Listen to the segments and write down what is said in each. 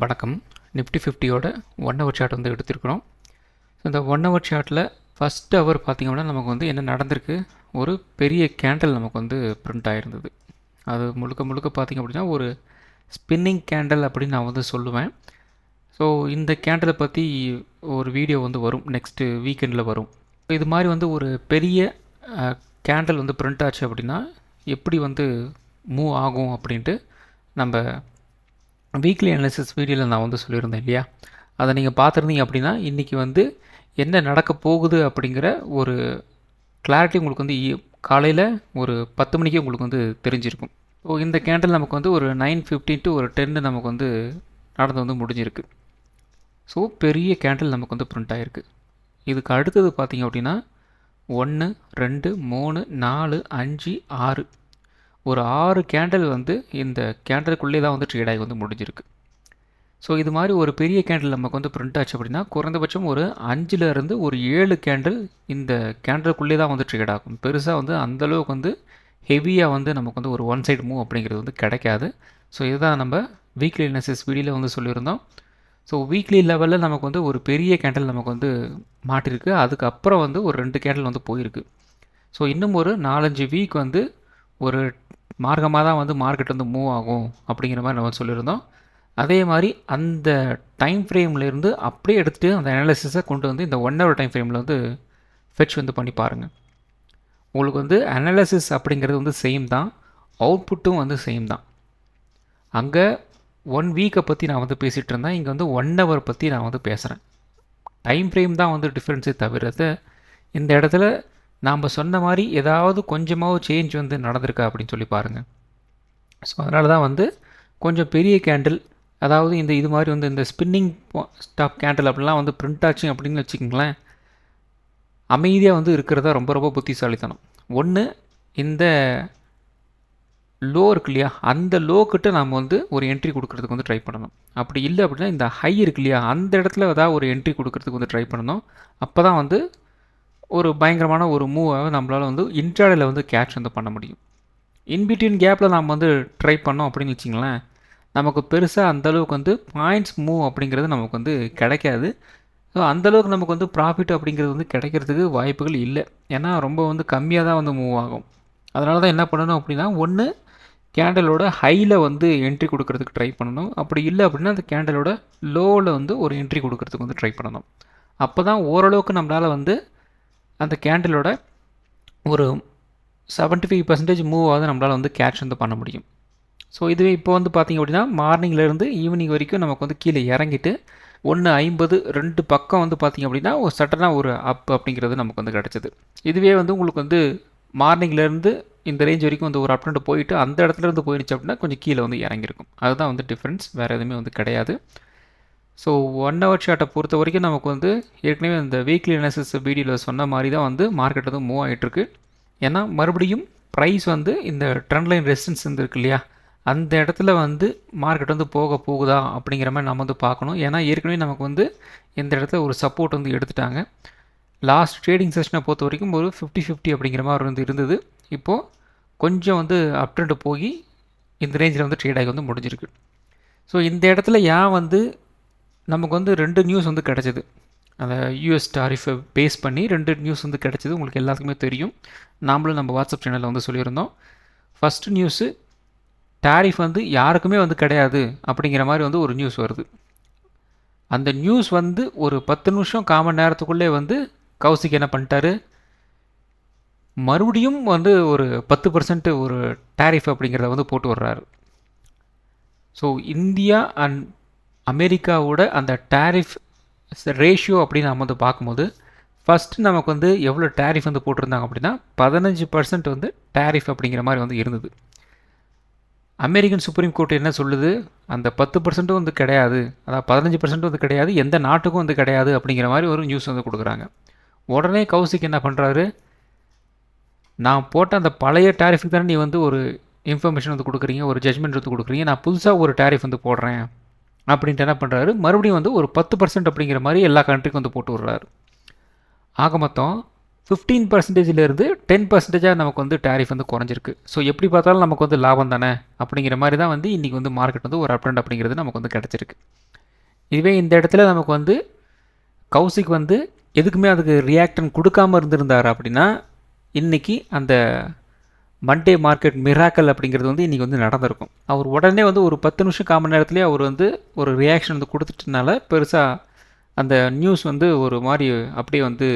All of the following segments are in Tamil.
வணக்கம். நிஃப்டி 50யோட 1 ஹவர் சார்ட் வந்து எடுத்திருக்கிறோம். ஸோ இந்த 1 ஹவர் சார்ட்டில் ஃபஸ்ட் ஹவர் பார்த்திங்கன்னா நமக்கு வந்து என்ன நடந்திருக்கு, ஒரு பெரிய கேண்டில் நமக்கு வந்து பிரிண்ட் ஆகிருந்தது. அது முழுக்க முழுக்க பார்த்திங்க அப்படின்னா ஒரு ஸ்பின்னிங் கேண்டில் அப்படின்னு நான் வந்து சொல்லுவேன். ஸோ இந்த கேண்டிலை பற்றி ஒரு வீடியோ வந்து வரும், நெக்ஸ்ட்டு வீக்கெண்டில் வரும். இது மாதிரி வந்து ஒரு பெரிய கேண்டில் வந்து பிரிண்ட் ஆச்சு அப்படின்னா எப்படி வந்து மூவ் ஆகும் அப்படின்ட்டு நம்ம வீக்லி அனாலிசிஸ் வீடியோவில் நான் வந்து சொல்லியிருந்தேன் இல்லையா, அதை நீங்கள் பார்த்துருந்தீங்க அப்படின்னா இன்றைக்கி வந்து என்ன நடக்க போகுது அப்படிங்கிற ஒரு கிளாரிட்டி உங்களுக்கு வந்து காலையில் ஒரு 10 மணிக்கே உங்களுக்கு வந்து தெரிஞ்சிருக்கும். ஸோ இந்த கேண்டில் நமக்கு வந்து ஒரு 9:15 to ஒரு 10 நமக்கு வந்து நடந்து வந்து முடிஞ்சிருக்கு. ஸோ பெரிய கேண்டில் நமக்கு வந்து பிரிண்ட் ஆகிருக்கு. இதுக்கு அடுத்தது பார்த்திங்க அப்படின்னா 1 2 3 4 5 6 ஒரு 6 கேண்டில் வந்து இந்த கேண்டிலுக்குள்ளே தான் வந்து ட்ரேட் ஆகி வந்து முடிஞ்சிருக்கு. ஸோ இது மாதிரி ஒரு பெரிய கேண்டில் நமக்கு வந்து பிரிண்ட் ஆச்சு அப்படின்னா குறைந்தபட்சம் ஒரு 5லேருந்து ஒரு 7 கேண்டில் இந்த கேண்டிலுக்குள்ளே தான் வந்து ட்ரேட் ஆகும். பெருசாக வந்து அந்தளவுக்கு வந்து ஹெவியாக வந்து நமக்கு வந்து ஒரு ஒன் சைடு மூவ் அப்படிங்கிறது வந்து கிடைக்காது. ஸோ இதுதான் நம்ம வீக்லி அனாலிசிஸ் வீடியோவில் வந்து சொல்லியிருந்தோம். ஸோ வீக்லி லெவலில் நமக்கு வந்து ஒரு பெரிய கேண்டில் நமக்கு வந்து மாட்டிருக்கு. அதுக்கப்புறம் வந்து ஒரு 2 கேண்டில் வந்து போயிருக்கு. ஸோ இன்னும் ஒரு 4-5 வீக் வந்து ஒரு மார்க்கமாக தான் வந்து மார்க்கெட் வந்து மூவ் ஆகும் அப்படிங்கிற மாதிரி நம்ம சொல்லியிருந்தோம். அதே மாதிரி அந்த டைம் ஃப்ரேம்லேருந்து அப்படியே எடுத்துகிட்டு அந்த அனாலிசிஸை கொண்டு வந்து இந்த 1 ஹவர் டைம் ஃப்ரேமில் வந்து ஃபெட்ச் வந்து பண்ணி பாருங்கள். உங்களுக்கு வந்து அனாலிசிஸ் அப்படிங்கிறது வந்து சேம் தான், அவுட்புட்டும் வந்து சேம் தான். அங்கே 1 வீக்கை பற்றி நான் வந்து பேசிகிட்டு இருந்தேன், இங்கே வந்து 1 ஹவர் பற்றி நான் வந்து பேசுகிறேன். டைம் ஃப்ரேம் தான் வந்து டிஃப்ரென்ஸே தவிரது இந்த இடத்துல நாம் சொன்ன மாதிரி ஏதாவது கொஞ்சமாவது சேஞ்ச் வந்து நடந்திருக்கா அப்படின்னு சொல்லி பாருங்கள். ஸோ அதனால தான் வந்து கொஞ்சம் பெரிய கேண்டில், அதாவது இது மாதிரி வந்து இந்த ஸ்பின்னிங் ஸ்டாப் கேண்டில் அப்படிலாம் வந்து பிரிண்ட் ஆச்சு அப்படின்னு வச்சுக்கிங்களேன், அமைதியாக வந்து இருக்கிறதா ரொம்ப ரொம்ப புத்திசாலித்தனம். ஒன்று இந்த லோ இருக்கு இல்லையா, அந்த லோ கிட்ட நாம் வந்து ஒரு என்ட்ரி கொடுக்கறதுக்கு வந்து ட்ரை பண்ணணும். அப்படி இல்லை அப்படின்னா இந்த ஹை இருக்கு இல்லையா, அந்த இடத்துல ஏதாவது ஒரு என்ட்ரி கொடுக்கறதுக்கு வந்து ட்ரை பண்ணணும். அப்போ தான் வந்து ஒரு பயங்கரமான ஒரு மூவாக நம்மளால் வந்து இன்ட்ராடேல வந்து கேட்ச் வந்து பண்ண முடியும். இன்பிட்வீன் கேப்பில் நாம் வந்து ட்ரை பண்ணோம் அப்படின்னு வச்சிங்களேன், நமக்கு பெருசாக அந்தளவுக்கு வந்து பாயிண்ட்ஸ் மூவ் அப்படிங்கிறது நமக்கு வந்து கிடைக்காது. ஸோ அந்தளவுக்கு நமக்கு வந்து ப்ராஃபிட் அப்படிங்கிறது வந்து கிடைக்கிறதுக்கு வாய்ப்புகள் இல்லை. ஏன்னா ரொம்ப வந்து கம்மியாக தான் வந்து மூவ் ஆகும். அதனால தான் என்ன பண்ணணும் அப்படின்னா, ஒன்று கேண்டலோட ஹையில் வந்து என்ட்ரி கொடுக்கறதுக்கு ட்ரை பண்ணணும். அப்படி இல்லை அப்படின்னா அந்த கேண்டலோட லோவில் வந்து ஒரு என்ட்ரி கொடுக்கறதுக்கு வந்து ட்ரை பண்ணணும். அப்போ தான் ஓரளவுக்கு நம்மளால் வந்து அந்த கேண்டலோட ஒரு 75% மூவ் ஆகுது நம்மளால் வந்து கேட்ச் வந்து பண்ண முடியும். ஸோ இதுவே இப்போ வந்து பார்த்திங்க அப்படின்னா மார்னிங்லேருந்து ஈவினிங் வரைக்கும் நமக்கு வந்து கீழே இறங்கிட்டு 1.50 2 பக்கம் வந்து பார்த்திங்க அப்படின்னா ஒரு சட்டனாக ஒரு அப் அப்படிங்கிறது நமக்கு வந்து கிடச்சிது. இதுவே வந்து உங்களுக்கு வந்து மார்னிங்லேருந்து இந்த ரேஞ்ச் வரைக்கும் வந்து ஒரு அப்டெண்ட் போயிட்டு அந்த இடத்துல இருந்து போயிடுச்சு அப்படின்னா கொஞ்சம் கீழே வந்து இறங்கியிருக்கும். அதுதான் வந்து டிஃப்ரென்ஸ், வேறு எதுவுமே வந்து கிடையாது. ஸோ 1 ஹவர் சார்ட்டை பொறுத்த வரைக்கும் நமக்கு வந்து ஏற்கனவே இந்த வீக்லி அனாலிசிஸ் வீடியோவில் சொன்ன மாதிரி தான் வந்து மார்க்கெட் வந்து மூவ் ஆகிட்டுருக்கு. ஏன்னா மறுபடியும் ப்ரைஸ் வந்து இந்த ட்ரெண்ட் லைன் ரெசிஸ்டன்ஸ் இருக்கு இல்லையா, அந்த இடத்துல வந்து மார்க்கெட் வந்து போகுதா அப்படிங்கிற மாதிரி நம்ம வந்து பார்க்கணும். ஏன்னா ஏற்கனவே நமக்கு வந்து இந்த இடத்துல ஒரு சப்போர்ட் வந்து எடுத்துட்டாங்க. லாஸ்ட் ட்ரேடிங் செஷனை பொறுத்த வரைக்கும் ஒரு 50-50 அப்படிங்கிற மாதிரி வந்து இருந்தது. இப்போது கொஞ்சம் வந்து அப் ட்ரெண்ட் போய் இந்த ரேஞ்சில் வந்து ட்ரேட் ஆகி வந்து முடிஞ்சிருக்கு. ஸோ இந்த இடத்துல வந்து நமக்கு வந்து 2 நியூஸ் வந்து கிடச்சிது. அந்த யூஎஸ் டாரிஃபை பேஸ் பண்ணி 2 நியூஸ் வந்து கிடச்சிது. உங்களுக்கு எல்லாத்துக்குமே தெரியும், நாமளும் நம்ம வாட்ஸ்அப் சேனலில் வந்து சொல்லியிருந்தோம். ஃபஸ்ட்டு நியூஸு, டாரிஃப் வந்து யாருக்குமே வந்து கிடையாது அப்படிங்கிற மாதிரி வந்து ஒரு நியூஸ் வருது. அந்த நியூஸ் வந்து ஒரு 10 நிமிஷம் காமன் நேரத்துக்குள்ளே வந்து கௌசிக் என்ன பண்ணிட்டாரு, மறுபடியும் வந்து ஒரு 10% ஒரு டாரிஃப் அப்படிங்கிறத வந்து போட்டு வர்றாரு. ஸோ இந்தியா அண்ட் அமெரிக்காவோட அந்த டாரிஃப் ரேஷியோ அப்படின்னு நம்ம வந்து பார்க்கும்போது ஃபஸ்ட்டு நமக்கு வந்து எவ்வளோ டேரிஃப் வந்து போட்டிருந்தாங்க அப்படின்னா 15% வந்து டேரிஃப் அப்படிங்கிற மாதிரி வந்து இருந்தது. அமெரிக்கன் சுப்ரீம் கோர்ட் என்ன சொல்லுது, அந்த 10% வந்து கிடையாது, அதாவது 15% வந்து கிடையாது, எந்த நாட்டுக்கும் வந்து கிடையாது அப்படிங்கிற மாதிரி ஒரு நியூஸ் வந்து கொடுக்குறாங்க. உடனே கௌசிக் என்ன பண்ணுறாரு, நான் போட்ட அந்த பழைய டேரிஃபுக்கு தானே நீ வந்து ஒரு இன்ஃபர்மேஷன் வந்து கொடுக்குறீங்க, ஒரு ஜட்மெண்ட் வந்து கொடுக்குறீங்க, நான் புதுசாக ஒரு டேரிஃப் வந்து போடுறேன் அப்படின்ட்டு என்ன பண்ணுறாரு, மறுபடியும் வந்து ஒரு 10% அப்படிங்கிற மாதிரி எல்லா கண்ட்ரிக்கும் வந்து போட்டு விடுறாரு. ஆக மொத்தம் 15%லேருந்து 10%ஆக நமக்கு வந்து டேரிஃப் வந்து குறைஞ்சிருக்கு. ஸோ எப்படி பார்த்தாலும் நமக்கு வந்து லாபம் தானே அப்படிங்கிற மாதிரி தான் வந்து இன்றைக்கி வந்து மார்க்கெட் வந்து ஒரு அப் ட்ரெண்ட் அப்படிங்கிறது நமக்கு வந்து கிடச்சிருக்கு. இதுவே இந்த இடத்துல நமக்கு வந்து கௌசிக் வந்து எதுக்குமே அதுக்கு ரியாக்டன் கொடுக்காம இருந்திருந்தார் அப்படின்னா இன்றைக்கி அந்த மண்டே மார்க்கெட் மிராக்கல் அப்படிங்கிறது வந்து இன்றைக்கி வந்து நடந்திருக்கும். அவர் உடனே வந்து ஒரு 10 நிமிஷம் கால் மணி நேரத்துலேயே அவர் வந்து ஒரு ரியாக்ஷன் வந்து கொடுத்துட்டனால பெருசாக அந்த நியூஸ் வந்து ஒரு மாதிரி அப்படியே வந்து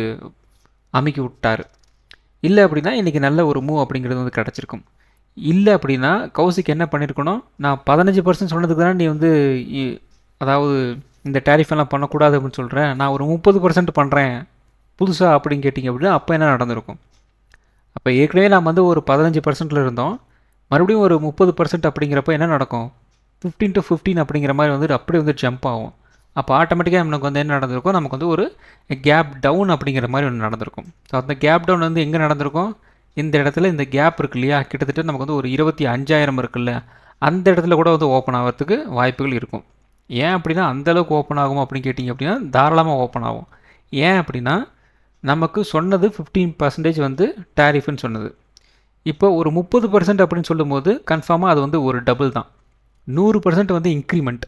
அமுக்கி விட்டார். இல்லை அப்படின்னா இன்றைக்கி நல்ல ஒரு மூவ் அப்படிங்கிறது வந்து கிடச்சிருக்கும். இல்லை அப்படின்னா கௌசிக் என்ன பண்ணியிருக்கணும், நான் 15% சொன்னதுக்கு தானே நீ வந்து அதாவது இந்த டேரிஃப் எல்லாம் பண்ணக்கூடாது அப்படின்னு சொல்கிறேன், நான் ஒரு 30% பண்ணுறேன் புதுசாக அப்படின்னு கேட்டிங்க அப்படின்னா அப்போ என்ன நடந்திருக்கும். அப்போ ஏற்கனவே நாம் வந்து ஒரு 15% இருந்தோம், மறுபடியும் ஒரு 30% அப்படிங்கிறப்ப என்ன நடக்கும், 15 to 15 அப்படிங்கிற மாதிரி வந்து அப்படியே வந்து ஜம்ப் ஆகும். அப்போ ஆட்டோமேட்டிக்காக நமக்கு வந்து என்ன நடந்திருக்கும், நமக்கு வந்து ஒரு கேப் டவுன் அப்படிங்கிற மாதிரி ஒன்று நடந்திருக்கும். ஸோ அந்த கேப் டவுன் வந்து எங்கே நடந்திருக்கும், இந்த இடத்துல இந்த கேப் இருக்கு இல்லையா, கிட்டத்தட்ட நமக்கு வந்து ஒரு 25,000 இருக்குல்ல, அந்த இடத்துல கூட வந்து ஓப்பன் ஆகிறதுக்கு வாய்ப்புகள் இருக்கும். ஏன் அப்படின்னா அந்தளவுக்கு ஓப்பன் ஆகும் அப்படின்னு கேட்டிங்க அப்படின்னா தாராளமாக ஓப்பன் ஆகும். ஏன் அப்படின்னா நமக்கு சொன்னது 15% வந்து டேரிஃப்னு சொன்னது. இப்போ ஒரு 30% அப்படின்னு சொல்லும்போது கன்ஃபார்மாக அது வந்து ஒரு டபுள் தான். 100% வந்து இன்க்ரிமெண்ட்.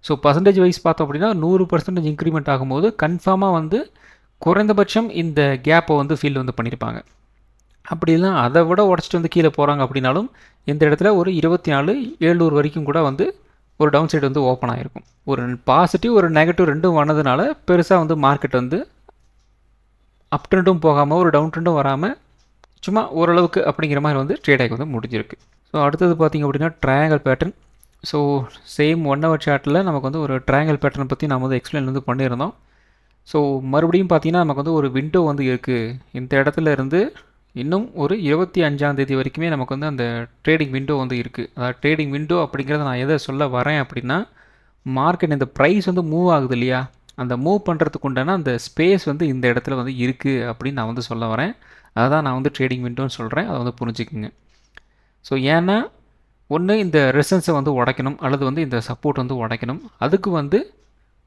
ஸோ பர்சன்டேஜ் வைஸ் பார்த்தோம் அப்படின்னா 100% இன்க்ரிமெண்ட் ஆகும்போது கன்ஃபார்மாக வந்து குறைந்தபட்சம் இந்த கேப்பை வந்து ஃபீல் வந்து பண்ணியிருப்பாங்க. அப்படி இல்லை அதை விட உடச்சிட்டு வந்து கீழே போகிறாங்க அப்படின்னாலும் இந்த இடத்துல ஒரு 24,700 வரைக்கும் கூட வந்து ஒரு டவுன் சைடு வந்து ஓப்பன் ஆகிருக்கும். ஒரு பாசிட்டிவ் ஒரு நெகட்டிவ் ரெண்டும் வந்ததுனால பெருசாக வந்து மார்க்கெட் வந்து அப் ட்ரெண்டும் போகாமல் ஒரு டவுன் ட்ரெண்டும் வராமல் சும்மா ஓரளவுக்கு அப்படிங்கிற மாதிரி வந்து ட்ரேட் ஆகி வந்து முடிஞ்சிருக்கு. ஸோ அடுத்தது பார்த்திங்க அப்படின்னா triangle pattern. So same 1 hour சார்ட்டில் நமக்கு வந்து ஒரு ட்ரையாங்கல் பேட்டர்ன் பற்றி நம்ம வந்து எக்ஸ்பிளைன் வந்து பண்ணியிருந்தோம். ஸோ மறுபடியும் பார்த்திங்கன்னா நமக்கு வந்து ஒரு விண்டோ வந்து இருக்குது. இந்த இடத்துல இருந்து இன்னும் ஒரு 25ஆம் தேதி வரைக்குமே நமக்கு வந்து அந்த ட்ரேடிங் விண்டோ வந்து இருக்குது. அதாவது ட்ரேடிங் விண்டோ அப்படிங்கிறத நான் எதை சொல்ல வரேன் அப்படின்னா, மார்க்கெட் இந்த ப்ரைஸ் வந்து மூவ் ஆகுது இல்லையா, அந்த மூவ் பண்ணுறதுக்கு உண்டான அந்த ஸ்பேஸ் வந்து இந்த இடத்துல வந்து இருக்குது அப்படின்னு நான் வந்து சொல்ல வரேன். அதுதான் நான் வந்து ட்ரேடிங் விண்டோன்னு சொல்கிறேன், அதை வந்து புரிஞ்சுக்குங்க. ஸோ ஏன்னா ஒன்று இந்த ரெசன்ஸை வந்து உடைக்கணும், அல்லது வந்து இந்த சப்போர்ட் வந்து உடைக்கணும். அதுக்கு வந்து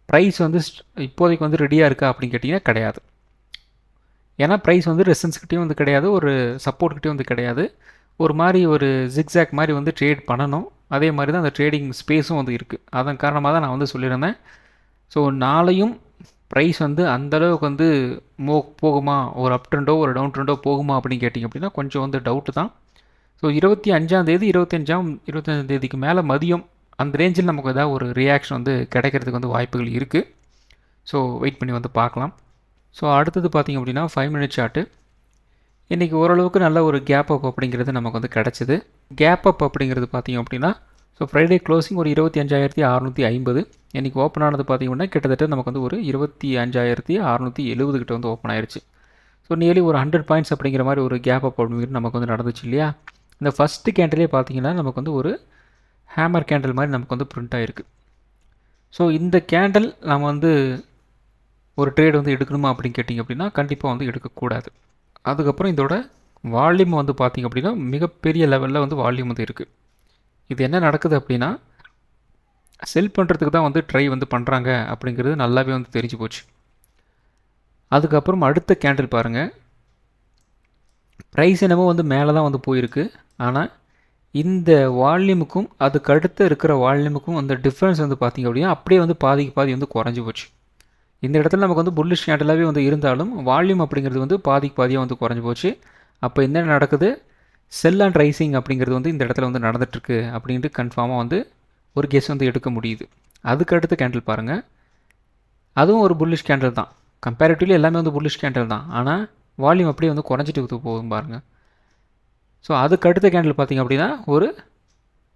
ப்ரைஸ் வந்து இப்போதைக்கு வந்து ரெடியாக இருக்கா அப்படின்னு கேட்டிங்கன்னா கிடையாது. ஏன்னா ப்ரைஸ் வந்து ரெசன்ஸ்கிட்டையும் வந்து கிடையாது, ஒரு சப்போர்ட்கிட்டையும் வந்து கிடையாது. ஒரு மாதிரி ஒரு ஜிக்ஸாக் மாதிரி வந்து ட்ரேட் பண்ணணும். அதே மாதிரி தான் அந்த ட்ரேடிங் ஸ்பேஸும் வந்து இருக்குது. அதன் காரணமாக தான் நான் வந்து சொல்லியிருந்தேன். ஸோ நாளையும் ப்ரைஸ் வந்து அந்தளவுக்கு வந்து போகுமா, ஒரு அப் ட்ரெண்டோ ஒரு டவுன் ட்ரெண்டோ போகுமா அப்படின்னு கேட்டிங்க அப்படின்னா கொஞ்சம் வந்து டவுட்டு தான். ஸோ 25ஆம் தேதி 25ஆம் தேதிக்கு மேலே மதியம் அந்த ரேஞ்சில் நமக்கு ஏதாவது ஒரு ரியாக்ஷன் வந்து கிடைக்கிறதுக்கு வந்து வாய்ப்புகள் இருக்குது. ஸோ வெயிட் பண்ணி வந்து பார்க்கலாம். ஸோ அடுத்தது பார்த்திங்க அப்படின்னா 5 மினிட் சார்ட்டு. இன்றைக்கி ஓரளவுக்கு நல்ல ஒரு கேப் அப் அப்படிங்கிறது நமக்கு வந்து கிடச்சிது. கேப் அப் அப்படிங்கிறது பார்த்திங்க அப்படின்னா ஸோ ஃப்ரைடே க்ளோசிங் ஒரு 25,650. இன்றைக்கி ஓப்பன் ஆனது பார்த்திங்க அப்படின்னா கிட்டத்தட்ட நமக்கு வந்து ஒரு 25,670 கிட்ட வந்து ஓப்பன் ஆயிடுச்சு. ஸோ நியர்லி ஒரு 100 பாயிண்ட்ஸ் அப்படிங்கிற மாதிரி ஒரு கேப் அப் அப்படிங்கிறது நமக்கு வந்து நடந்துச்சு இல்லையா. இந்த ஃபஸ்ட்டு கேண்டிலே பார்த்திங்கன்னா நமக்கு வந்து ஒரு ஹேமர் கேண்டில் மாதிரி நமக்கு வந்து பிரிண்ட் ஆகிருக்கு. ஸோ இந்த கேண்டில் நம்ம வந்து ஒரு ட்ரேட் வந்து எடுக்கணுமா அப்படின்னு கேட்டிங்க அப்படின்னா கண்டிப்பாக வந்து எடுக்கக்கூடாது. அதுக்கப்புறம் இதோட வால்யூம் வந்து பார்த்திங்க அப்படின்னா மிகப்பெரிய லெவலில் வந்து வால்யூம் வந்து இருக்குது. இது என்ன நடக்குது அப்படின்னா செல் பண்ணுறதுக்கு தான் வந்து ட்ரை வந்து பண்ணுறாங்க அப்படிங்கிறது நல்லாவே வந்து தெரிஞ்சு போச்சு. அதுக்கப்புறம் அடுத்த கேண்டில் பாருங்கள், ப்ரைஸ் என்னமோ வந்து மேலே தான் வந்து போயிருக்கு. ஆனால் இந்த வால்யூமுக்கும் அதுக்கு அடுத்து இருக்கிற வால்யூமுக்கும் அந்த டிஃப்ரென்ஸ் வந்து பார்த்திங்க அப்படின்னா அப்படியே வந்து பாதிக்கு பாதி வந்து குறைஞ்சி போச்சு. இந்த இடத்துல நமக்கு வந்து புல்லிஷ் கேண்டிலாகவே வந்து இருந்தாலும் வால்யூம் அப்படிங்கிறது வந்து பாதிக்கு பாதியாக வந்து குறைஞ்சி போச்சு. அப்போ என்ன நடக்குது, செல் அண்ட் ரைசிங் அப்படிங்கிறது வந்து இந்த இடத்துல வந்து நடந்துகிட்ருக்கு அப்படின்ட்டு கன்ஃபார்மாக வந்து ஒரு கெஸ் வந்து எடுக்க முடியுது. அதுக்கு அடுத்த கேண்டில் பாருங்கள், அதுவும் ஒரு புல்லிஷ் கேண்டில் தான். கம்பேரிட்டிவ்லி எல்லாமே வந்து புல்லிஷ் கேண்டில் தான். ஆனால் வால்யூம் அப்படியே வந்து குறைஞ்சிட்டு போகும் பாருங்கள். ஸோ அதுக்கு அடுத்த கேண்டில் பார்த்திங்க அப்படின்னா ஒரு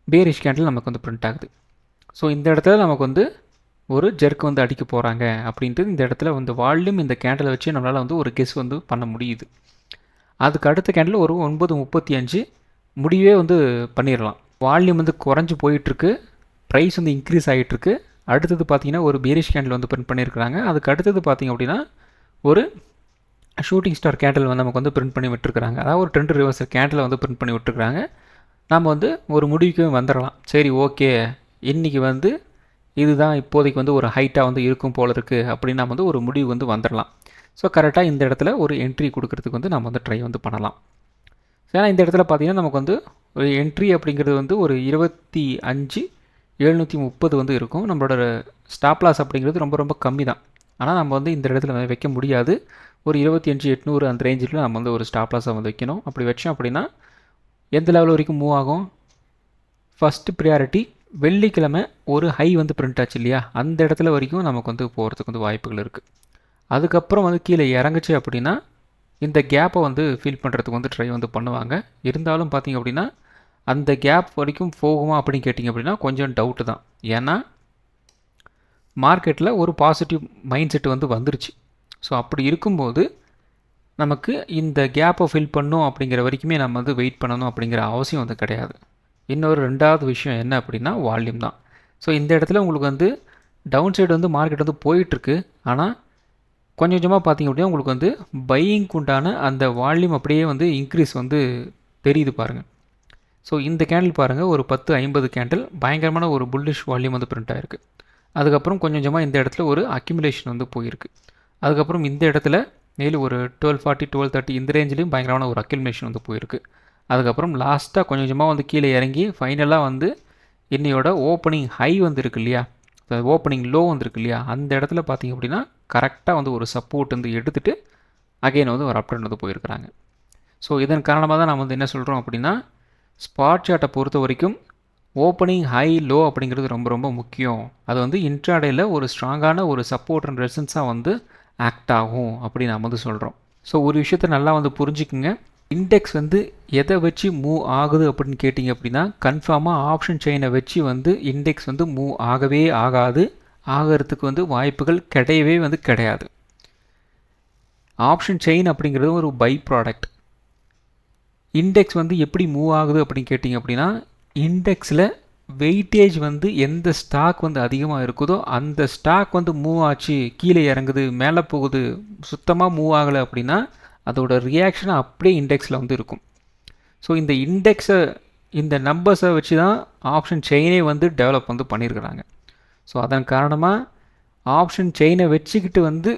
பேரிஷ் கேண்டில் நமக்கு வந்து பிரிண்ட் ஆகுது. ஸோ இந்த இடத்துல நமக்கு வந்து ஒரு ஜெர்க் வந்து அடிக்க போகிறாங்க அப்படின்ட்டு இந்த இடத்துல வந்து வால்யூம் இந்த கேண்டிலை வச்சு நம்மளால் வந்து ஒரு கெஸ் வந்து பண்ண முடியுது. அதுக்கு அடுத்த கேண்டில் ஒரு 9:35 முடிவே வந்து பண்ணிடலாம். வால்யூம் வந்து குறைஞ்சி போயிட்டுருக்கு, ப்ரைஸ் வந்து இன்க்ரீஸ் ஆகிட்டுருக்கு. அடுத்தது பார்த்திங்கன்னா ஒரு பேரிஷ் கேண்டில் வந்து பிரிண்ட் பண்ணியிருக்கிறாங்க. அதுக்கு அடுத்தது பார்த்திங்க அப்படின்னா ஒரு ஷூட்டிங் ஸ்டார் கேண்டில் வந்து நமக்கு வந்து பிரிண்ட் பண்ணி விட்டுருக்குறாங்க. அதாவது ஒரு ட்ரெண்ட் ரிவர்சல் கேண்டில் வந்து பிரிண்ட் பண்ணி விட்டுருக்குறாங்க. நம்ம வந்து ஒரு முடிவுக்கு வந்துடலாம். சரி ஓகே, இன்றைக்கி வந்து இதுதான் இப்போதைக்கு வந்து ஒரு ஹைட்டாக வந்து இருக்கும் போல இருக்குது அப்படின்னு நம்ம வந்து ஒரு முடிவு வந்து வந்துடலாம். ஸோ கரெக்டாக இந்த இடத்துல ஒரு என்ட்ரி கொடுக்கறதுக்கு வந்து நம்ம வந்து ட்ரை வந்து பண்ணலாம். ஏன்னா இந்த இடத்துல பார்த்திங்கன்னா நமக்கு வந்து ஒரு என்ட்ரி அப்படிங்கிறது வந்து ஒரு 25 730 வந்து இருக்கும். நம்மளோட ஸ்டாப் லாஸ் அப்படிங்கிறது ரொம்ப ரொம்ப கம்மி தான். ஆனால் நம்ம வந்து இந்த இடத்துல வைக்க முடியாது. ஒரு 25,800 அந்த ரேஞ்சில் நம்ம வந்து ஒரு ஸ்டாப் லாஸை வந்து வைக்கணும். அப்படி வச்சோம் அப்படின்னா எந்த லெவல் வரைக்கும் மூவ் ஆகும்? ஃபஸ்ட்டு ப்ரியாரிட்டி வெள்ளிக்கிழமை ஒரு ஹை வந்து பிரிண்ட் ஆச்சு இல்லையா, அந்த இடத்துல வரைக்கும் நமக்கு வந்து போகிறதுக்கு வந்து வாய்ப்புகள் இருக்குது. அதுக்கப்புறம் வந்து கீழே இறங்குச்சு அப்படின்னா இந்த கேப்பை வந்து ஃபில் பண்ணுறதுக்கு வந்து ட்ரை வந்து பண்ணுவாங்க. இருந்தாலும் பார்த்திங்க அப்படின்னா அந்த கேப் வரைக்கும் போகுமா அப்படின்னு கேட்டிங்க அப்படின்னா கொஞ்சம் டவுட்டு தான். ஏன்னா மார்க்கெட்டில் ஒரு பாசிட்டிவ் மைண்ட் செட் வந்து வந்துருச்சு. ஸோ அப்படி இருக்கும்போது நமக்கு இந்த கேப்பை ஃபில் பண்ணும் அப்படிங்கிற வரைக்குமே நம்ம வந்து வெயிட் பண்ணணும் அப்படிங்கிற அவசியம் வந்து கிடையாது. இன்னொரு ரெண்டாவது விஷயம் என்ன அப்படின்னா வால்யூம் தான். ஸோ இந்த இடத்துல உங்களுக்கு வந்து டவுன் சைடு வந்து மார்க்கெட் வந்து போயிட்டுருக்கு. ஆனால் கொஞ்சம் கொஞ்சமாக பார்த்திங்க அப்படின்னா உங்களுக்கு வந்து பையிங்க்கு உண்டான அந்த வால்யூம் அப்படியே வந்து இன்க்ரீஸ் வந்து தெரியுது பாருங்கள். ஸோ இந்த கேண்டில் பாருங்கள், ஒரு 10-50 கேண்டில் பயங்கரமான ஒரு புல்லிஷ் வால்யூம் வந்து பிரிண்ட் ஆகிருக்கு. அதுக்கப்புறம் கொஞ்சம் கொஞ்சமாக இந்த இடத்துல ஒரு அக்யூமுலேஷன் வந்து போயிருக்கு. அதுக்கப்புறம் இந்த இடத்துல மேலும் ஒரு 1240 1230 இந்த ரேஞ்சிலையும் பயங்கரமான ஒரு அக்யூமுலேஷன் வந்து போயிருக்கு. அதுக்கப்புறம் லாஸ்ட்டாக கொஞ்சம் கொஞ்சமாக வந்து கீழே இறங்கி ஃபைனலாக வந்து இன்னையோட ஓப்பனிங் ஹை வந்து இருக்கு இல்லையா, ஓப்பனிங் லோ வந்துருக்கு இல்லையா, அந்த இடத்துல பார்த்திங்க அப்படின்னா கரெக்டாக வந்து ஒரு சப்போர்ட் வந்து எடுத்துகிட்டு அகைன் வந்து ஒரு அப்ட்ரெண்ட் வந்து போயிருக்கிறாங்க. ஸோ இதன் காரணமாக தான் நம்ம வந்து என்ன சொல்கிறோம் அப்படின்னா ஸ்பாட் சார்ட்டை பொறுத்த வரைக்கும் ஓப்பனிங் ஹை லோ அப்படிங்கிறது ரொம்ப ரொம்ப முக்கியம். அது வந்து இன்ட்ராடேயில் ஒரு ஸ்ட்ராங்கான ஒரு சப்போர்ட் அண்ட் ரெசிஸ்டன்ஸாக வந்து ஆக்ட் ஆகும் அப்படி நாம் வந்து சொல்கிறோம். ஸோ ஒரு விஷயத்தை நல்லா வந்து புரிஞ்சுக்குங்க. இண்டெக்ஸ் வந்து எதை வச்சு மூவ் ஆகுது அப்படின்னு கேட்டிங்க அப்படின்னா கன்ஃபார்மாக ஆப்ஷன் செயினை வச்சு வந்து இண்டெக்ஸ் வந்து மூவ் ஆகவே ஆகாது. ஆகிறதுக்கு வந்து வாய்ப்புகள் கிடையவே வந்து கிடையாது. ஆப்ஷன் செயின் அப்படிங்கிறது ஒரு பை ப்ராடக்ட். இண்டெக்ஸ் வந்து எப்படி மூவ் ஆகுது அப்படின்னு கேட்டிங்க அப்படின்னா இண்டெக்ஸில் வெயிட்டேஜ் வந்து எந்த ஸ்டாக் வந்து அதிகமாக இருக்குதோ அந்த ஸ்டாக் வந்து மூவ் ஆச்சு, கீழே இறங்குது, மேலே போகுது, சுத்தமாக மூவ் ஆகலை அப்படின்னா அதோட ரியாக்ஷன் அப்படியே இண்டெக்ஸில் வந்து இருக்கும். ஸோ இந்த இண்டெக்ஸை இந்த நம்பர்ஸை வச்சு தான் ஆப்ஷன் செயினே வந்து டெவலப் வந்து பண்ணியிருக்கிறாங்க. ஸோ அதன் காரணமாக ஆப்ஷன் செயினை வச்சுக்கிட்டு வந்து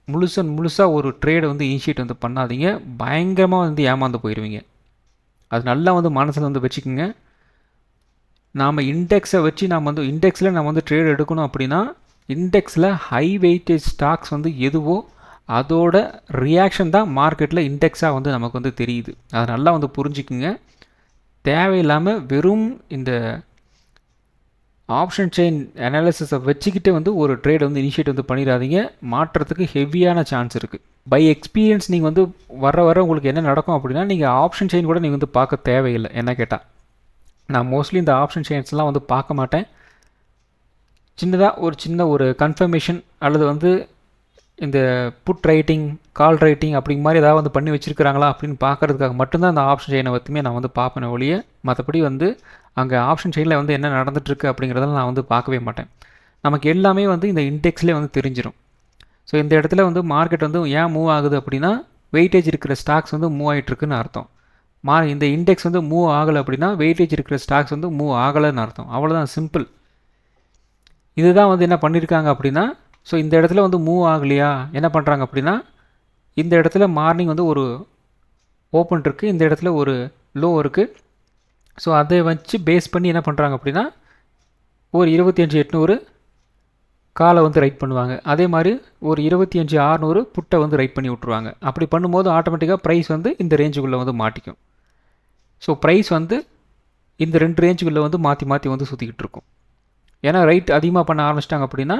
முழுசாக ஒரு ட்ரேடை வந்து இனிஷியேட் வந்து பண்ணாதீங்க. பயங்கரமாக வந்து ஏமாந்து போயிடுவீங்க. அது நல்லா வந்து மனசில் வந்து வச்சுக்கோங்க. நாம் இண்டெக்ஸை வச்சு நாம் வந்து இண்டெக்ஸில் நம்ம வந்து ட்ரேட் எடுக்கணும் அப்படின்னா இண்டெக்ஸில் ஹை வெயிட்டேஜ் ஸ்டாக்ஸ் வந்து எதுவோ அதோட ரியாக்ஷன் தான் மார்க்கெட்டில் இண்டெக்ஸாக வந்து நமக்கு வந்து தெரியுது. அதை நல்லா வந்து புரிஞ்சுக்குங்க. தேவையில்லாமல் வெறும் இந்த ஆப்ஷன் செயின் அனாலிசிஸை வச்சுக்கிட்டு வந்து ஒரு ட்ரேட் வந்து இனிஷியேட் வந்து பண்ணிடாதீங்க. மாற்றுறதுக்கு ஹெவியான சான்ஸ் இருக்குது. பை எக்ஸ்பீரியன்ஸ் நீங்கள் வந்து வர உங்களுக்கு என்ன நடக்கும் அப்படின்னா நீங்கள் ஆப்ஷன் செயின் கூட நீங்கள் வந்து பார்க்க தேவையில்லை. என்ன கேட்டால் நான் மோஸ்ட்லி இந்த ஆப்ஷன் செயின்ஸ்லாம் வந்து பார்க்க மாட்டேன். சின்ன ஒரு கன்ஃபர்மேஷன் அல்லது வந்து இந்த புட் ரைட்டிங் கால் ரைட்டிங் அப்படிங்கிற மாதிரி ஏதாவது வந்து பண்ணி வச்சுருக்கிறாங்களா அப்படின்னு பார்க்குறதுக்காக மட்டும்தான் அந்த ஆப்ஷன் செயினை பற்றியுமே நான் வந்து பார்ப்பேன் ஒழிய மற்றபடி வந்து அங்கே ஆப்ஷன் செயினில் வந்து என்ன நடந்துகிட்ருக்கு அப்படிங்கிறதெல்லாம் நான் வந்து பார்க்கவே மாட்டேன். நமக்கு எல்லாமே வந்து இந்த இண்டெக்ஸ்லேயே வந்து தெரிஞ்சிடும். ஸோ இந்த இடத்துல வந்து மார்க்கெட் வந்து ஏன் மூவ் ஆகுது அப்படின்னா வெயிட்டேஜ் இருக்கிற ஸ்டாக்ஸ் வந்து மூவ் ஆகிட்டுருக்குன்னு அர்த்தம். இந்த இண்டெக்ஸ் வந்து மூவ் ஆகலை அப்படின்னா வெயிட்டேஜ் இருக்கிற ஸ்டாக்ஸ் வந்து மூவ் ஆகலைன்னு அர்த்தம். அவ்வளோதான், சிம்பிள். இதுதான் வந்து என்ன பண்ணியிருக்காங்க அப்படின்னா ஸோ இந்த இடத்துல வந்து மூவ் ஆகலையா என்ன பண்ணுறாங்க அப்படின்னா இந்த இடத்துல மார்னிங் வந்து ஒரு ஓப்பன் இருக்குது, இந்த இடத்துல ஒரு லோ இருக்குது. ஸோ அதை வச்சு பேஸ் பண்ணி என்ன பண்ணுறாங்க அப்படின்னா ஒரு 25,800 காலை வந்து ரைட் பண்ணுவாங்க. அதே மாதிரி ஒரு 25,600 புட்டை வந்து ரைட் பண்ணி விட்ருவாங்க. அப்படி பண்ணும்போது ஆட்டோமேட்டிக்காக ப்ரைஸ் வந்து இந்த ரேஞ்சுக்குள்ளே வந்து மாட்டிக்கும். ஸோ ப்ரைஸ் வந்து இந்த 2 ரேஞ்சுக்குள்ளே வந்து மாற்றி வந்து சுற்றிக்கிட்டு இருக்கும். ஏன்னா ரைட் அதிகமாக பண்ண ஆரம்பிச்சிட்டாங்க அப்படின்னா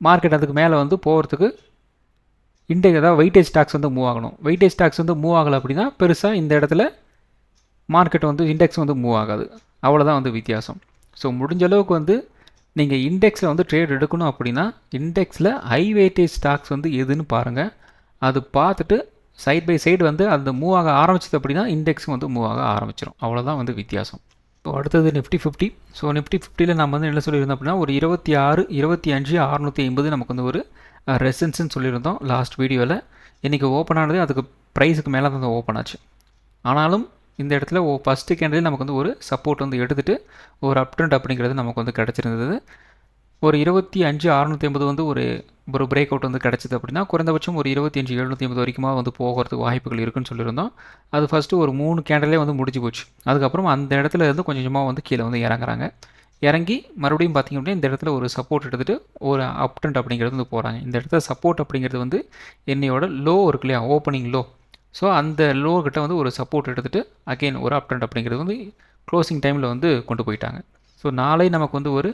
மார்க்கெட் அதுக்கு மேலே வந்து போகிறதுக்கு இண்டெக்ஸ் அதாவது வெயிட்டேஜ் ஸ்டாக்ஸ் வந்து மூவ் ஆகணும். வெயிட்டேஜ் ஸ்டாக்ஸ் வந்து மூவ் ஆகலை அப்படின்னா பெருசாக இந்த இடத்துல மார்க்கெட் வந்து இண்டெக்ஸ் வந்து மூவ் ஆகாது. அவ்வளோதான் வந்து வித்தியாசம். ஸோ முடிஞ்ச அளவுக்கு வந்து நீங்கள் இண்டெக்ஸில் வந்து ட்ரேட் எடுக்கணும் அப்படின்னா இண்டெக்ஸில் ஹை வெயிட்டேஜ் ஸ்டாக்ஸ் வந்து எதுன்னு பாருங்கள். அது பார்த்துட்டு சைட் பை சைடு வந்து அந்த மூவ் ஆக ஆரம்பிச்சது அப்படின்னா இண்டெக்ஸும் வந்து மூவ் ஆக ஆரம்பிச்சிடும். அவ்வளோதான் வந்து வித்தியாசம். ஸோ அடுத்தது நிஃப்டி 50. ஸோ நிஃப்டி 50ல் நம்ம வந்து என்ன சொல்லியிருந்தோம் அப்படின்னா ஒரு 26, 25, 650 நமக்கு வந்து ஒரு ரெசிஸ்டன்ஸ்னு சொல்லியிருந்தோம் லாஸ்ட் வீடியோவில். இன்றைக்கி ஓப்பன் ஆனது அதுக்கு ப்ரைஸுக்கு மேலே தான் ஓப்பன் ஆச்சு. ஆனாலும் இந்த இடத்துல ஃபஸ்ட்டு கேண்டில் நமக்கு வந்து ஒரு சப்போர்ட் வந்து எடுத்துகிட்டு ஒரு அப் ட்ரெண்ட் அப்படிங்கிறது நமக்கு வந்து கிடச்சிருந்தது. ஒரு 25,650 வந்து ஒரு பிரேக் அவுட் வந்து கிடச்சிது அப்படின்னா குறைந்தபட்சம் ஒரு 25,750 வரைக்குமா வந்து போகிறதுக்கு வாய்ப்புகள் இருக்குன்னு சொல்லியிருந்தோம். அது ஃபஸ்ட்டு ஒரு 3 கேண்டிலே வந்து முடிஞ்சு போச்சு. அதுக்கப்புறம் அந்த இடத்துல இருந்து கொஞ்சமாக வந்து கீழே வந்து இறங்குறாங்க. இறங்கி மறுபடியும் பார்த்திங்க அப்படின்னா இந்த இடத்துல ஒரு சப்போர்ட் எடுத்துகிட்டு ஒரு அப் ட்ரெண்ட் அப்படிங்கிறது வந்து போகிறாங்க. இந்த இடத்துல சப்போர்ட் அப்படிங்கிறது வந்து என்னையோட லோ இருக்கு இல்லையா, ஓப்பனிங் லோ. ஸோ அந்த லோ கிட்ட வந்து ஒரு சப்போர்ட் எடுத்துகிட்டு அகெயின் ஒரு அப் ட்ரெண்ட் அப்படிங்கிறது வந்து க்ளோசிங் டைமில் வந்து கொண்டு போயிட்டாங்க. ஸோ நாளை நமக்கு வந்து ஒரு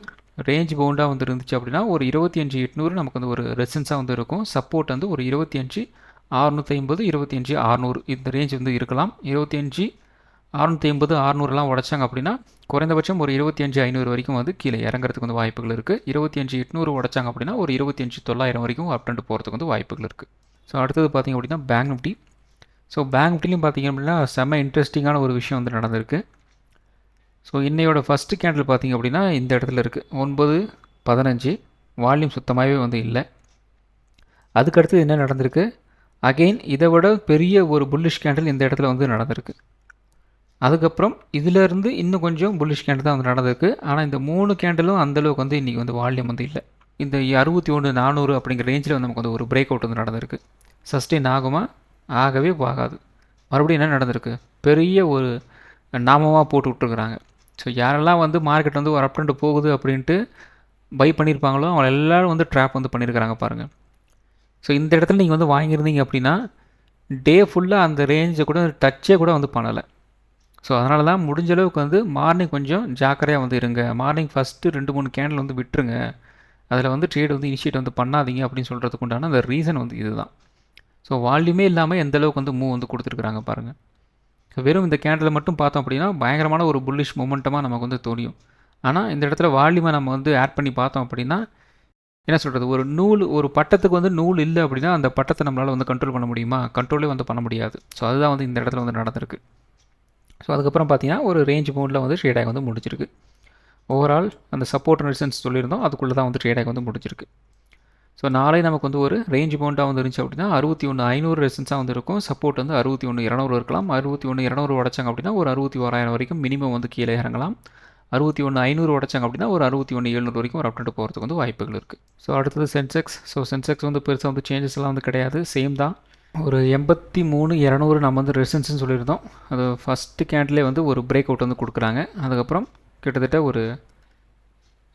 ரேஞ்ச் பவுண்டாக வந்து இருந்துச்சு அப்படின்னா ஒரு 25,800 நமக்கு வந்து ஒரு ரெசிஸ்டன்ஸாக வந்து இருக்கும். சப்போர்ட் வந்து ஒரு 25,650 25,600 இந்த ரேஞ்ச் வந்து இருக்கலாம். 25,650 600லாம் உடைச்சாங்க அப்படின்னா குறைந்தபட்சம் ஒரு 25,500 வரைக்கும் வந்து கீழே இறங்குறதுக்கு வந்து வாய்ப்புகள் இருக்குது. 25,800 உடைச்சாங்க அப்படின்னா ஒரு 25,900 வரைக்கும் அப் ட்ரெண்ட் போகிறதுக்கு வந்து வாய்ப்புகள் இருக்குது. ஸோ அடுத்தது பார்த்திங்க அப்படின்னா பேங்க் நிஃப்டி. ஸோ பேங்க் நிஃப்டிலையும் பார்த்திங்க அப்படின்னா செம்ம இன்ட்ரெஸ்டிங்கான ஒரு விஷயம் வந்து நடந்திருக்கு. ஸோ இன்னையோட ஃபஸ்ட்டு கேண்டில் பார்த்திங்க அப்படின்னா இந்த இடத்துல இருக்குது 9:15. வால்யூம் சுத்தமாகவே வந்து இல்லை. அதுக்கடுத்து என்ன நடந்திருக்கு, அகெயின் இதை விட பெரிய ஒரு புல்லிஷ் கேண்டில் இந்த இடத்துல வந்து நடந்திருக்கு. அதுக்கப்புறம் இதிலேருந்து இன்னும் கொஞ்சம் புல்லிஷ் கேண்டில் தான் வந்து நடந்திருக்கு. ஆனால் இந்த 3 கேண்டிலும் அந்தளவுக்கு வந்து இன்றைக்கி வந்து வால்யூம் வந்து இல்லை. இந்த 61,400 அப்படிங்கிற ரேஞ்சில் வந்து நமக்கு வந்து ஒரு பிரேக் அவுட் வந்து நடந்திருக்கு. சஸ்டெயின் ஆகுமா, ஆகவே ஆகாது. மறுபடியும் என்ன நடந்திருக்கு, பெரிய ஒரு நாமமாக போட்டு விட்ருக்குறாங்க. ஸோ யாரெல்லாம் வந்து மார்க்கெட் வந்து ஒரு அப் ட்ரெண்ட் போகுது அப்படின்ட்டு பை பண்ணியிருப்பாங்களோ அவங்க எல்லோரும் வந்து ட்ராப் வந்து பண்ணியிருக்கிறாங்க பாருங்கள். ஸோ இந்த இடத்துல நீங்கள் வந்து வாங்கியிருந்தீங்க அப்படின்னா டே ஃபுல்லாக அந்த ரேஞ்சை கூட டச்சே கூட வந்து பண்ணலை. ஸோ அதனால தான் முடிஞ்ச அளவுக்கு வந்து மார்னிங் கொஞ்சம் ஜாக்கிரதையாக வந்து இருங்க. மார்னிங் ஃபஸ்ட்டு 2-3 கேண்டில் வந்து விட்டுருங்க. அதில் வந்து ட்ரேட் வந்து இனிஷியேட் வந்து பண்ணாதீங்க அப்படின்னு சொல்கிறதுக்கு உண்டான அந்த ரீசன் வந்து இதுதான். ஸோ வால்யூமே இல்லாமல் எந்த அளவுக்கு வந்து மூவ் வந்து கொடுத்துருக்குறாங்க பாருங்கள். வெறும் இந்த கேண்டில் மட்டும் பார்த்தோம் அப்படின்னா பயங்கரமான ஒரு புல்லிஷ் மொமெண்டமாக நமக்கு வந்து தோணியும். ஆனால் இந்த இடத்துல வால்யூமை நம்ம வந்து ஆட் பண்ணி பார்த்தோம் அப்படின்னா என்ன சொல்கிறது, ஒரு நூல், ஒரு பட்டத்துக்கு வந்து நூல் இல்லை அப்படின்னா அந்த பட்டத்தை நம்மளால் வந்து கண்ட்ரோல் பண்ண முடியுமா, கண்ட்ரோலே வந்து பண்ண முடியாது. ஸோ அதுதான் வந்து இந்த இடத்துல வந்து நடந்திருக்கு. ஸோ அதுக்கப்புறம் பார்த்தீங்கன்னா ஒரு ரேஞ்ச் மோடில் வந்து ட்ரேடாக வந்து முடிச்சிருக்கு. ஓவரால் அந்த சப்போர்ட் அண்ட் ரெசிஸ்டன்ஸ் சொல்லியிருந்தோம், அதுக்குள்ளே தான் வந்து ட்ரேடாக வந்து முடிச்சிருக்கு. ஸோ நாளை நமக்கு வந்து ஒரு ரேஞ்ச் பவுண்டாக வந்து இருந்துச்சு அப்படின்னா 61,500 ரெசிஸ்டன்ஸாக வந்து இருக்கும். சப்போர்ட் வந்து 61,200 இருக்கலாம். 61,200 உடைச்சாங்க அப்படின்னா ஒரு 61,000 வரைக்கும் மினிமம் வந்து கீழே இறங்கலாம். 61,500 உடைச்சாங்க அப்படின்னா ஒரு 61,700 வரைக்கும் ஒரு அப் ட்ரெண்ட் போகிறதுக்கு வந்து வாய்ப்புகள் இருக்குது. ஸோ அடுத்தது சென்செக்ஸ். ஸோ சென்செக்ஸ் வந்து பெருசாக வந்து சேஞ்சஸ் எல்லாம் வந்து கிடையாது, சேம் தான். ஒரு 83,200 நம்ம வந்து ரெசிஸ்டன்ஸ்னு சொல்லியிருந்தோம். அது ஃபஸ்ட்டு கேண்டிலே வந்து ஒரு பிரேக் அவுட் வந்து கொடுக்குறாங்க. அதுக்கப்புறம் கிட்டத்தட்ட ஒரு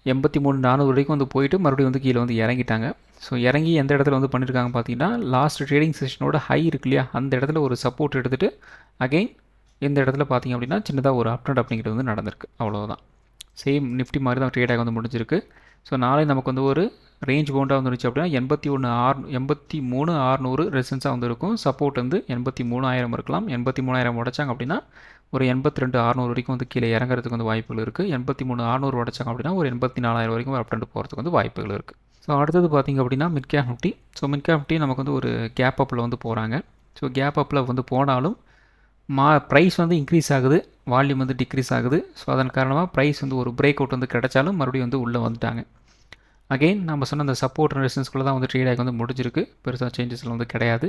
83,400 வரைக்கும் வந்து போயிட்டு மறுபடியும் வந்து கீழே வந்து இறங்கிட்டாங்க. ஸோ இறங்கி எந்த இடத்துல வந்து பண்ணியிருக்காங்க பார்த்தீங்கன்னா லாஸ்ட் ட்ரேடிங் செஷனோட ஹை இருக்கு இல்லையா, அந்த இடத்துல ஒரு சப்போர்ட் எடுத்துகிட்டு அகெயின் இந்த இடத்துல பார்த்திங்க அப்படின்னா சின்னதாக ஒரு அப் ட்ரெண்ட் அப்படிங்கிறது வந்து நடந்திருக்கு. அவ்வளோதான். சேம் நிஃப்டி மாதிரி தான் ட்ரேடாக வந்து முடிஞ்சிருக்கு. ஸோ நாளை நமக்கு வந்து ஒரு ரேஞ்ச் பவுண்டாக வந்துருச்சு அப்படின்னா 83,600 ரெசிஸ்டன்ஸாக வந்து இருக்கும். சப்போர்ட் வந்து 83,000 இருக்கலாம். 83,000 உடைச்சாங்க அப்படின்னா ஒரு 82,600 வரைக்கும் வந்து கீழே இறங்குறதுக்கு வந்து வாய்ப்புகள் இருக்குது. 83,600 உடைச்சாங்க அப்படின்னா ஒரு 84,000 வரைக்கும் அப் ட்ரெண்ட் போகிறதுக்கு வந்து வாய்ப்புகள் இருக்குது. ஸோ அடுத்தது பார்த்திங்க அப்படின்னா mid cap Nifty. So mid cap Nifty நமக்கு வந்து ஒரு கேப் அப்பில் வந்து போகிறாங்க. ஸோ கேப் அப்பில் வந்து போனாலும் ப்ரைஸ் வந்து இன்க்ரீஸ் ஆகுது, வால்யூம் வந்து டிக்ரீஸ் ஆகுது. ஸோ அதன் காரணமாக ப்ரைஸ் வந்து ஒரு பிரேக் அவுட் வந்து கிடைச்சாலும் மறுபடியும் வந்து உள்ளே வந்துட்டாங்க. அகெயின் நம்ம சொன்ன அந்த சப்போர்ட் அண்ட் ரெசிஸ்டன்ஸ்குள்ளே தான் வந்து ட்ரேடாக வந்து முடிஞ்சிருக்கு. பெருசாக சேஞ்சஸ்லாம் வந்து கிடையாது.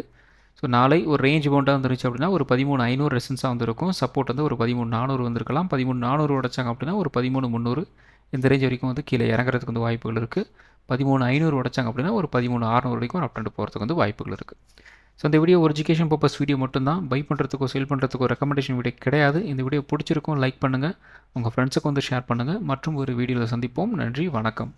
ஸோ நாளை ஒரு ரேஞ்ச் பவுண்டாக வந்துருச்சு அப்படின்னா ஒரு 13,500 ரெசிஸ்டன்ஸாக வந்துருக்கும். சப்போர்ட் வந்து ஒரு 13,400 வந்துருக்கலாம். 13,400 உடைச்சாங்க அப்படின்னா ஒரு 13,300 இந்த ரேஞ்ச் வரைக்கும் வந்து கீழே இறங்குறதுக்கு வந்து வாய்ப்புகள் இருக்குது. 13,500 உடைச்சாங்க அப்படின்னா ஒரு 13,600 வரைக்கும் அப் ட்ரெண்ட் போகிறதுக்கு வந்து வாய்ப்புகள் இருக்குது. ஸோ இந்த வீடியோ ஒரு எஜுகேஷன் பர்பஸ் வீடியோ மட்டும்தான். பை பண்ணுறதுக்கோ சேல் பண்ணுறதுக்கோ ரெக்கமெண்டேஷன் வீடியோ கிடையாது. இந்த வீடியோ பிடிச்சிருக்கும் லைக் பண்ணுங்கள், உங்கள் ஃப்ரெண்ட்ஸுக்கு வந்து ஷேர் பண்ணுங்கள். மற்றும் ஒரு வீடியோவில் சந்திப்போம். நன்றி, வணக்கம்.